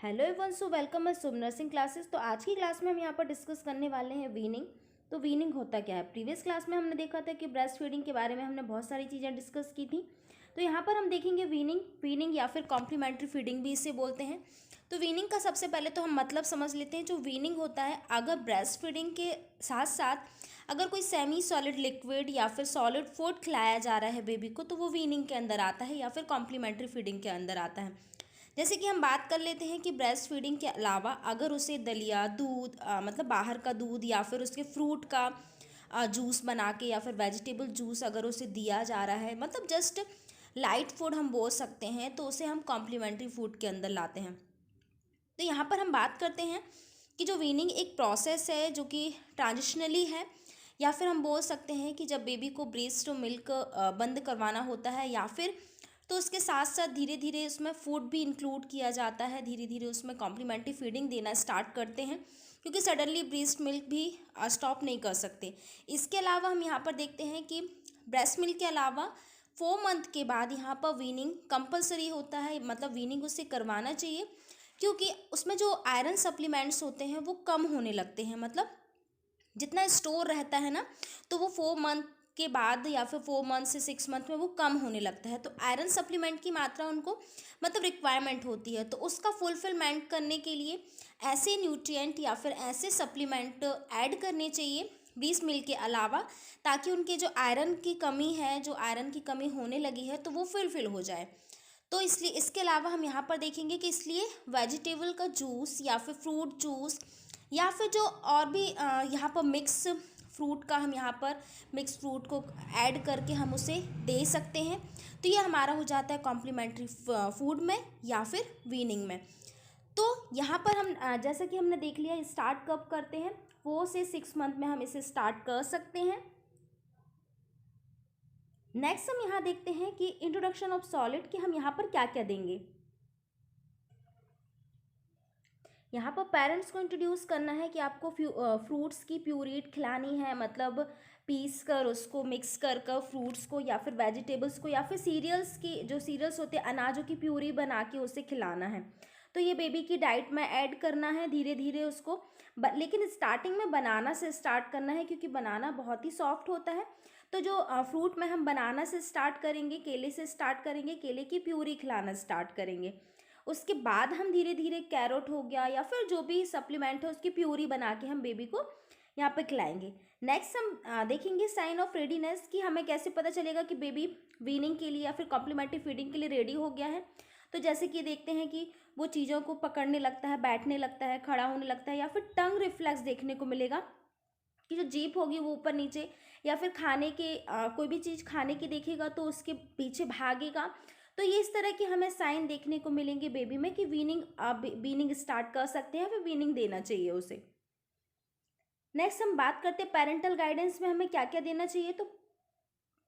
Hello everyone, so welcome eight शुभ nursing classes. तो आज की क्लास में हम यहाँ पर डिस्कस करने वाले हैं वीनिंग। तो वीनिंग होता क्या है? प्रीवियस क्लास में हमने देखा था कि ब्रेस्ट फीडिंग के बारे में हमने बहुत सारी चीज़ें डिस्कस की थी। तो यहाँ पर हम देखेंगे वीनिंग या फिर कॉम्प्लीमेंट्री फीडिंग भी इसे बोलते हैं। तो वीनिंग का सबसे पहले तो हम मतलब समझ लेते हैं। जो वीनिंग होता है, अगर ब्रेस्ट फीडिंग के साथ साथ अगर कोई सेमी सॉलिड लिक्विड या फिर सॉलिड फूड खिलाया जा रहा है बेबी को, तो वो वीनिंग के अंदर आता है या फिर कॉम्प्लीमेंट्री फीडिंग के अंदर आता है। जैसे कि हम बात कर लेते हैं कि ब्रेस्ट फीडिंग के अलावा अगर उसे दलिया दूध मतलब बाहर का दूध या फिर उसके फ्रूट का जूस बना के या फिर वेजिटेबल जूस अगर उसे दिया जा रहा है, मतलब जस्ट लाइट फूड हम बोल सकते हैं, तो उसे हम कॉम्प्लीमेंट्री फूड के अंदर लाते हैं। तो यहाँ पर हम बात करते हैं कि जो वीनिंग एक प्रोसेस है जो कि ट्रांजिशनली है, या फिर हम बोल सकते हैं कि जब बेबी को ब्रेस्ट मिल्क बंद करवाना होता है, या फिर तो उसके साथ साथ धीरे धीरे उसमें फूड भी इंक्लूड किया जाता है, धीरे धीरे उसमें कॉम्प्लीमेंट्री फीडिंग देना स्टार्ट करते हैं, क्योंकि सडनली ब्रेस्ट मिल्क भी स्टॉप नहीं कर सकते। इसके अलावा हम यहाँ पर देखते हैं कि ब्रेस्ट मिल्क के अलावा 4 मंथ के बाद यहाँ पर वीनिंग कंपलसरी होता है, मतलब वीनिंग उसे करवाना चाहिए, क्योंकि उसमें जो आयरन सप्लीमेंट्स होते हैं वो कम होने लगते हैं, मतलब जितना स्टोर रहता है ना, तो वो 4 मंथ के बाद या फिर 4 मंथ से 6 मंथ में वो कम होने लगता है। तो आयरन सप्लीमेंट की मात्रा उनको मतलब रिक्वायरमेंट होती है, तो उसका फुलफिलमेंट करने के लिए ऐसे न्यूट्रिएंट या फिर ऐसे सप्लीमेंट ऐड करने चाहिए ब्रीस्ट मिल्क के अलावा, ताकि उनके जो आयरन की कमी है, जो आयरन की कमी होने लगी है, तो वो फुलफिल हो जाए। तो इसलिए इसके अलावा हम यहाँ पर देखेंगे कि इसलिए वेजिटेबल का जूस या फिर फ्रूट जूस या फिर जो और भी यहाँ पर मिक्स फ्रूट का, हम यहाँ पर मिक्स फ्रूट को ऐड करके हम उसे दे सकते हैं। तो ये हमारा हो जाता है कॉम्प्लीमेंट्री फूड में या फिर वीनिंग में। तो यहाँ पर हम जैसा कि हमने देख लिया, स्टार्ट कब करते हैं, 4 से 6 मंथ में हम इसे स्टार्ट कर सकते हैं। नेक्स्ट हम यहाँ देखते हैं कि इंट्रोडक्शन ऑफ सॉलिड, कि हम यहाँ पर क्या क्या देंगे। यहाँ पर पेरेंट्स को इंट्रोड्यूस करना है कि आपको फ्रूट्स की प्यूरीट खिलानी है, मतलब पीस कर उसको मिक्स कर फ्रूट्स को या फिर वेजिटेबल्स को या फिर सीरियल्स की, जो सीरियल्स होते हैं अनाजों की प्यूरी बना के उसे खिलाना है। तो ये बेबी की डाइट में ऐड करना है धीरे धीरे उसको, लेकिन स्टार्टिंग में बनाना से स्टार्ट करना है, क्योंकि बनाना बहुत ही सॉफ्ट होता है। तो जो फ्रूट में हम बनाना से स्टार्ट करेंगे, केले से स्टार्ट करेंगे, केले की प्यूरी खिलाना स्टार्ट करेंगे। उसके बाद हम धीरे धीरे कैरोट हो गया या फिर जो भी सप्लीमेंट है उसकी प्यूरी बना के हम बेबी को यहाँ पे खिलाएंगे। नेक्स्ट हम देखेंगे साइन ऑफ रेडीनेस, कि हमें कैसे पता चलेगा कि बेबी वीनिंग के लिए या फिर कॉम्प्लीमेंट्री फीडिंग के लिए रेडी हो गया है। तो जैसे कि देखते हैं कि वो चीज़ों को पकड़ने लगता है, बैठने लगता है, खड़ा होने लगता है, या फिर टंग रिफ्लेक्स देखने को मिलेगा कि जो जीभ होगी वो ऊपर नीचे, या फिर खाने के कोई भी चीज़ खाने की देखेगा तो उसके पीछे भागेगा। तो ये इस तरह के हमें साइन देखने को मिलेंगे बेबी में कि वीनिंग स्टार्ट कर सकते हैं, फिर वीनिंग देना चाहिए उसे। नेक्स्ट हम बात करते हैं पेरेंटल गाइडेंस में हमें क्या क्या देना चाहिए। तो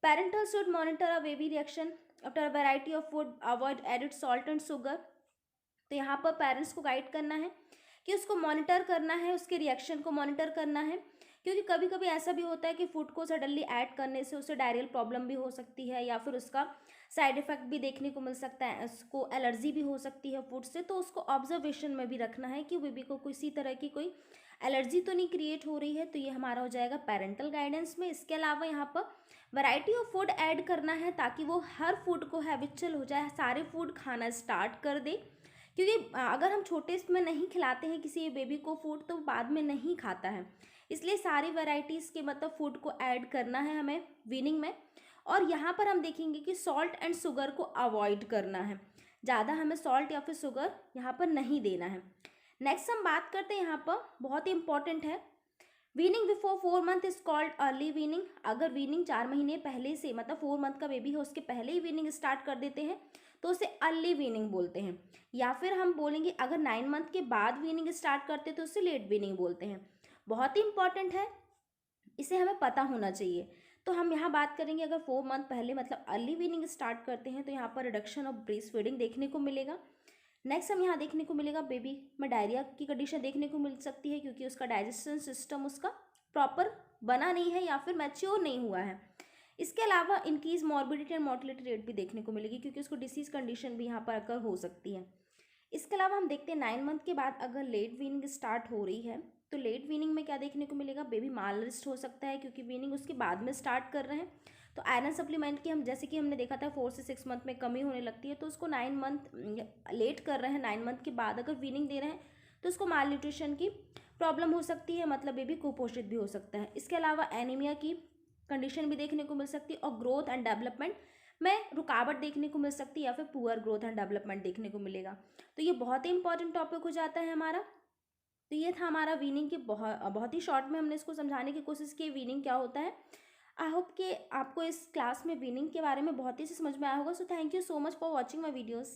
parental should monitor a baby reaction after a variety of food, avoid added salt and sugar. तो यहाँ पर पेरेंट्स को गाइड करना है कि उसको मॉनिटर करना है, उसके रिएक्शन को मॉनिटर करना है, क्योंकि कभी कभी ऐसा भी होता है कि फूड को सडनली ऐड करने से उसे डायरियल प्रॉब्लम भी हो सकती है, या फिर उसका साइड इफेक्ट भी देखने को मिल सकता है, उसको एलर्जी भी हो सकती है फूड से। तो उसको ऑब्जर्वेशन में भी रखना है कि बेबी को किसी तरह की कोई एलर्जी तो नहीं क्रिएट हो रही है। तो ये हमारा हो जाएगा पेरेंटल गाइडेंस में। इसके अलावा यहाँ पर वैरायटी ऑफ फूड ऐड करना है, ताकि वो हर फूड को हैबिचुअल हो जाए, सारे फूड खाना स्टार्ट कर दे, क्योंकि अगर हम छोटे में नहीं खिलाते हैं किसी बेबी को फूड, तो बाद में नहीं खाता है। इसलिए सारी वैरायटीज़ के मतलब फूड को ऐड करना है हमें वीनिंग में। और यहाँ पर हम देखेंगे कि सॉल्ट एंड शुगर को अवॉइड करना है, ज़्यादा हमें सॉल्ट या फिर शुगर यहाँ पर नहीं देना है। नेक्स्ट हम बात करते हैं, यहाँ पर बहुत ही इंपॉर्टेंट है, weaning before 4 month is called early weaning. अगर वीनिंग 4 महीने पहले से, मतलब 4 मंथ का बेबी है उसके पहले ही वीनिंग स्टार्ट कर देते हैं, तो उसे अर्ली वीनिंग बोलते हैं। या फिर हम बोलेंगे अगर 9 मंथ के बाद वीनिंग स्टार्ट करते हैं तो उसे लेट वीनिंग बोलते हैं। बहुत ही इंपॉर्टेंट है, इसे हमें पता होना चाहिए। तो हम यहाँ बात करेंगे, अगर 4 मंथ पहले मतलब अर्ली वीनिंग स्टार्ट करते हैं तो यहाँ पर रिडक्शन ऑफ ब्रेस्ट फीडिंग देखने को मिलेगा। नेक्स्ट हम यहाँ देखने को मिलेगा बेबी में डायरिया की कंडीशन देखने को मिल सकती है, क्योंकि उसका डाइजेशन सिस्टम उसका प्रॉपर बना नहीं है या फिर मैच्योर नहीं हुआ है। इसके अलावा increase morbidity and mortality rate भी देखने को मिलेगी, क्योंकि उसको डिसीज कंडीशन भी यहाँ पर अकर हो सकती है। इसके अलावा हम देखते हैं 9 मंथ के बाद अगर लेट वीनिंग स्टार्ट हो रही है तो लेट वीनिंग में क्या देखने को मिलेगा, बेबी मालनरिश्ड हो सकता है क्योंकि वीनिंग उसके बाद में स्टार्ट कर रहे हैं। तो आयरन सप्लीमेंट की हम जैसे कि हमने देखा था 4 से 6 मंथ में कमी होने लगती है, तो उसको 9 मंथ लेट कर रहे हैं, 9 मंथ के बाद अगर वीनिंग दे रहे हैं तो उसको माल न्यूट्रिशन की प्रॉब्लम हो सकती है, मतलब बेबी कुपोषित भी हो सकता है। इसके अलावा एनीमिया की कंडीशन भी देखने को मिल सकती है और ग्रोथ एंड डेवलपमेंट में रुकावट देखने को मिल सकती है या फिर पुअर ग्रोथ एंड डेवलपमेंट देखने को मिलेगा। तो ये बहुत ही इंपॉर्टेंट टॉपिक हो जाता है हमारा। तो ये था हमारा वीनिंग के बहुत बहुत ही शॉर्ट में हमने इसको समझाने की कोशिश की वीनिंग क्या होता है। आई होप कि आपको इस क्लास में वीनिंग के बारे में बहुत ही से समझ में आया होगा। So thank you so much for watching my videos.